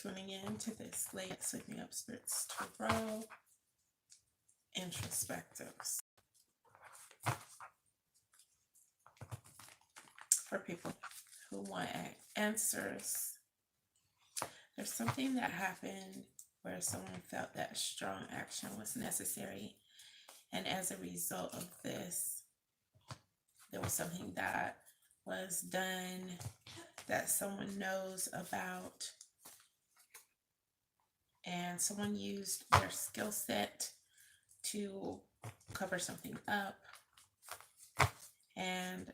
tuning in to this late Sleeping Up Spirits Tarot Introspectives. For people who want answers, there's something that happened where someone felt that strong action was necessary, and as a result of this, there was something that was done that someone knows about, and someone used their skill set to cover something up. And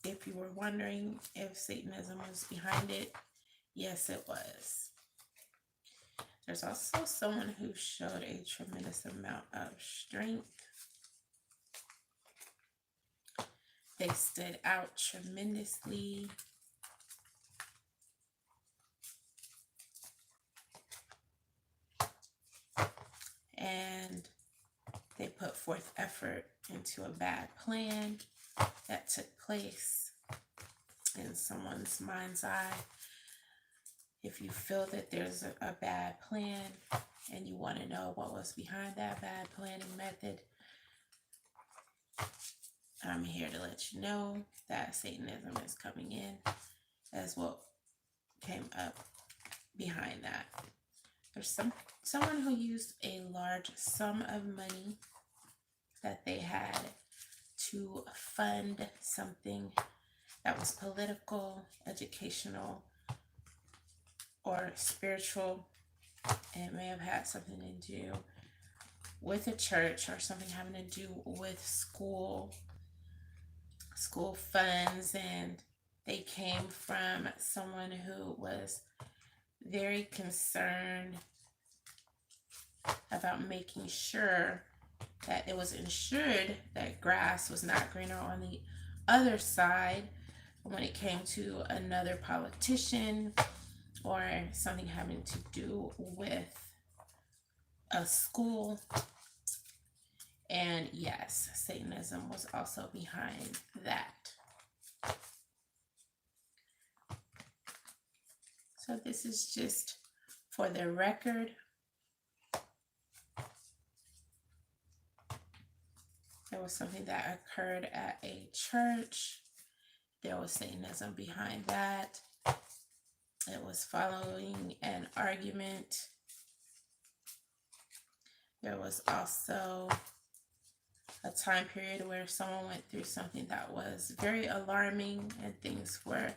if you were wondering if Satanism was behind it, yes, it was. There's also someone who showed a tremendous amount of strength. They stood out tremendously. And they put forth effort into a bad plan that took place in someone's mind's eye. If you feel that there's a bad plan and you want to know what was behind that bad plan and method, I'm here to let you know that Satanism is coming in as what came up behind that. There's someone who used a large sum of money that they had to fund something that was political, educational, or spiritual. It may have had something to do with a church or something having to do with school funds, and they came from someone who was very concerned about making sure that it was ensured that grass was not greener on the other side when it came to another politician or something having to do with a school. And yes, Satanism was also behind that. So this is just for the record. There was something that occurred at a church. There was Satanism behind that. It was following an argument. There was also a time period where someone went through something that was very alarming and things were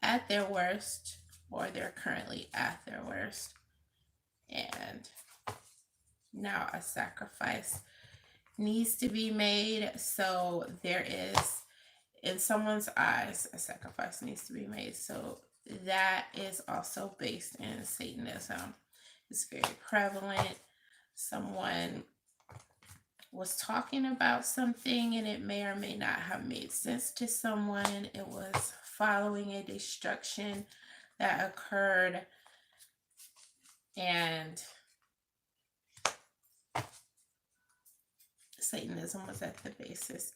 at their worst, or they're currently at their worst. And now a sacrifice needs to be made. So there is, in someone's eyes, a sacrifice needs to be made. So that is also based in Satanism. It's very prevalent. Someone was talking about something and it may or may not have made sense to someone. It was following a destruction that occurred, and Satanism was at the basis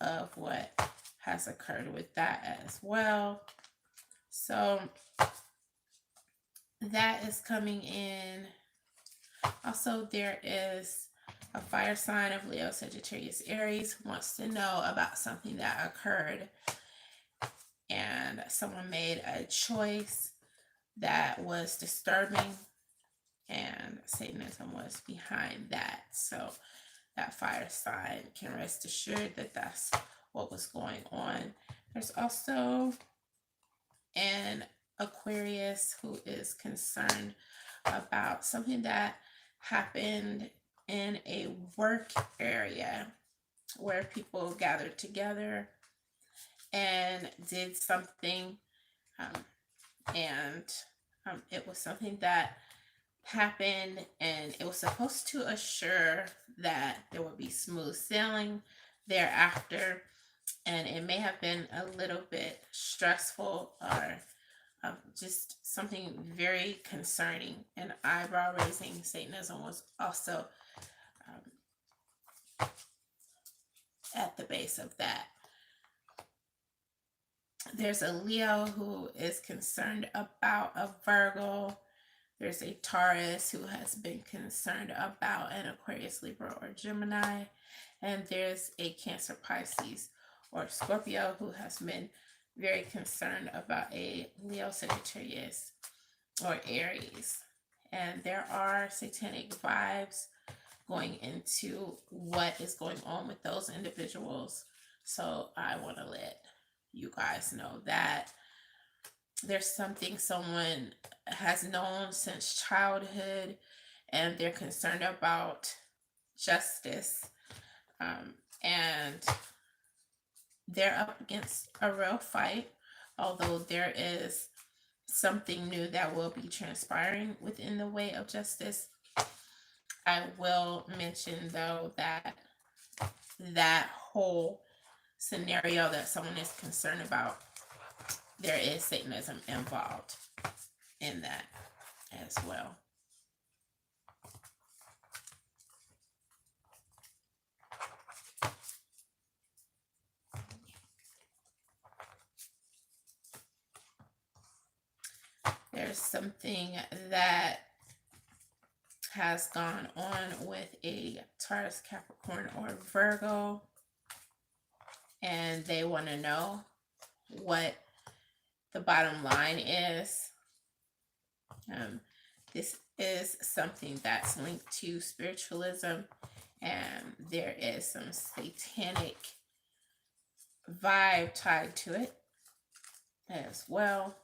of what has occurred with that as well. So that is coming in. Also, there is a fire sign of Leo, Sagittarius, Aries who wants to know about something that occurred, and someone made a choice that was disturbing, and Satanism was behind that. So that fire sign can rest assured that that's what was going on. There's also an Aquarius who is concerned about something that happened in a work area where people gathered together and did something, and it was something that happened, and it was supposed to assure that there would be smooth sailing thereafter, and it may have been a little bit stressful or just something very concerning and eyebrow raising. Satanism was also at the base of that. There's a Leo who is concerned about a Virgo. There's a Taurus who has been concerned about an Aquarius, Libra, or Gemini. And there's a Cancer, Pisces, or Scorpio who has been very concerned about a Leo, Sagittarius, or Aries. And there are satanic vibes going into what is going on with those individuals. So I want to let you guys know that there's something someone has known since childhood, and they're concerned about justice. And they're up against a real fight, although there is something new that will be transpiring within the way of justice. I will mention, though, that that whole scenario that someone is concerned about, there is Satanism involved in that as well. There's something that has gone on with a Taurus, Capricorn, or Virgo, and they want to know what the bottom line is. This is something that's linked to spiritualism, and there is some satanic vibe tied to it as well.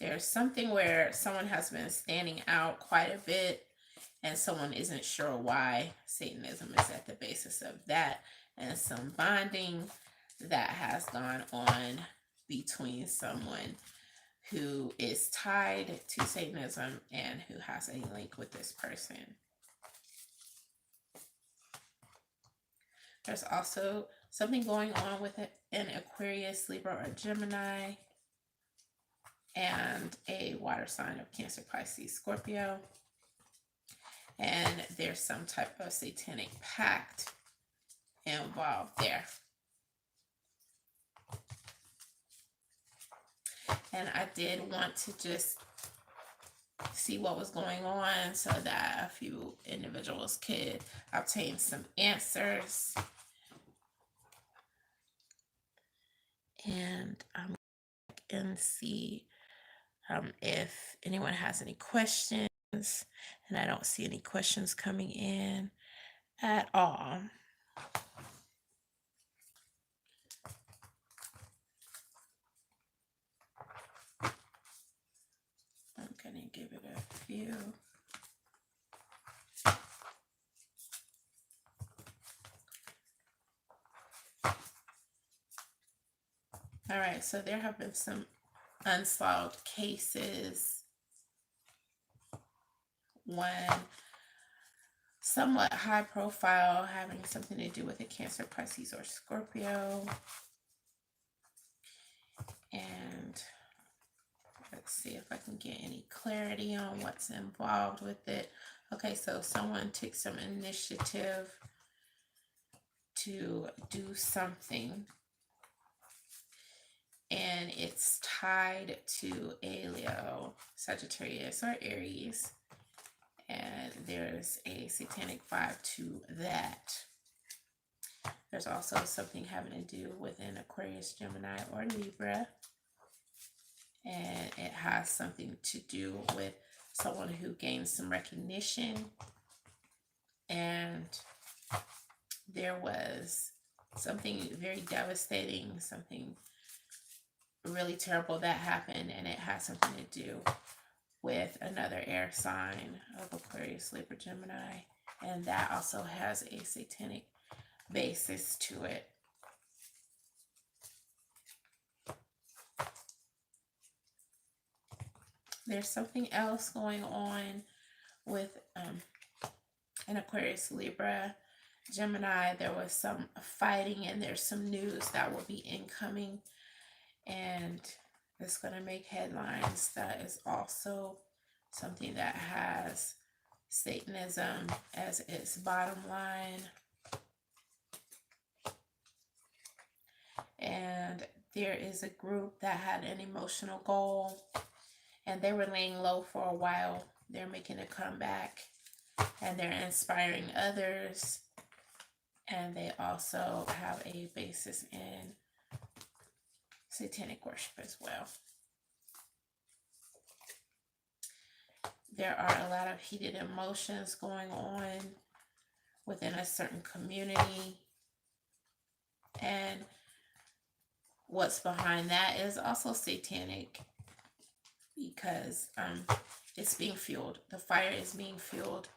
There's something where someone has been standing out quite a bit, and someone isn't sure why. Satanism is at the basis of that, and some bonding that has gone on between someone who is tied to Satanism and who has a link with this person. There's also something going on with an Aquarius, Libra, or Gemini, and a water sign of Cancer, Pisces, Scorpio. And there's some type of satanic pact involved there. And I did want to just see what was going on so that a few individuals could obtain some answers. And I'm going to see if anyone has any questions. And I don't see any questions coming in at all. I'm going to give it a few. All right, so there have been some unsolved cases. One somewhat high profile, having something to do with a Cancer, Pisces, or Scorpio. And let's see if I can get any clarity on what's involved with it. Okay, so someone took some initiative to do something, and it's tied to a Leo, Sagittarius, or Aries. And there's a satanic vibe to that. There's also something having to do with an Aquarius, Gemini, or Libra. And it has something to do with someone who gains some recognition. And there was something very devastating, something really terrible that happened, and it has something to do with another air sign of Aquarius, Libra, Gemini, and that also has a satanic basis to it. There's something else going on with an Aquarius, Libra, Gemini. There was some fighting, and there's some news that will be incoming, and it's going to make headlines. That is also something that has Satanism as its bottom line. And there is a group that had an emotional goal, and they were laying low for a while. They're making a comeback, and they're inspiring others. And they also have a basis in satanic worship as well. There are a lot of heated emotions going on within a certain community. And what's behind that is also satanic, because it's being fueled. The fire is being fueled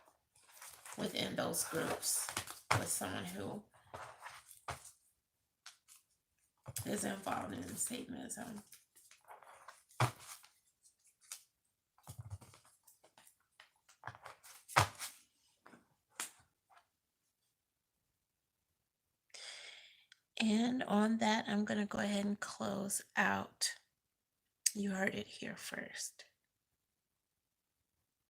within those groups with someone who is involved in Satanism. And on that, I'm going to go ahead and close out. You heard it here first.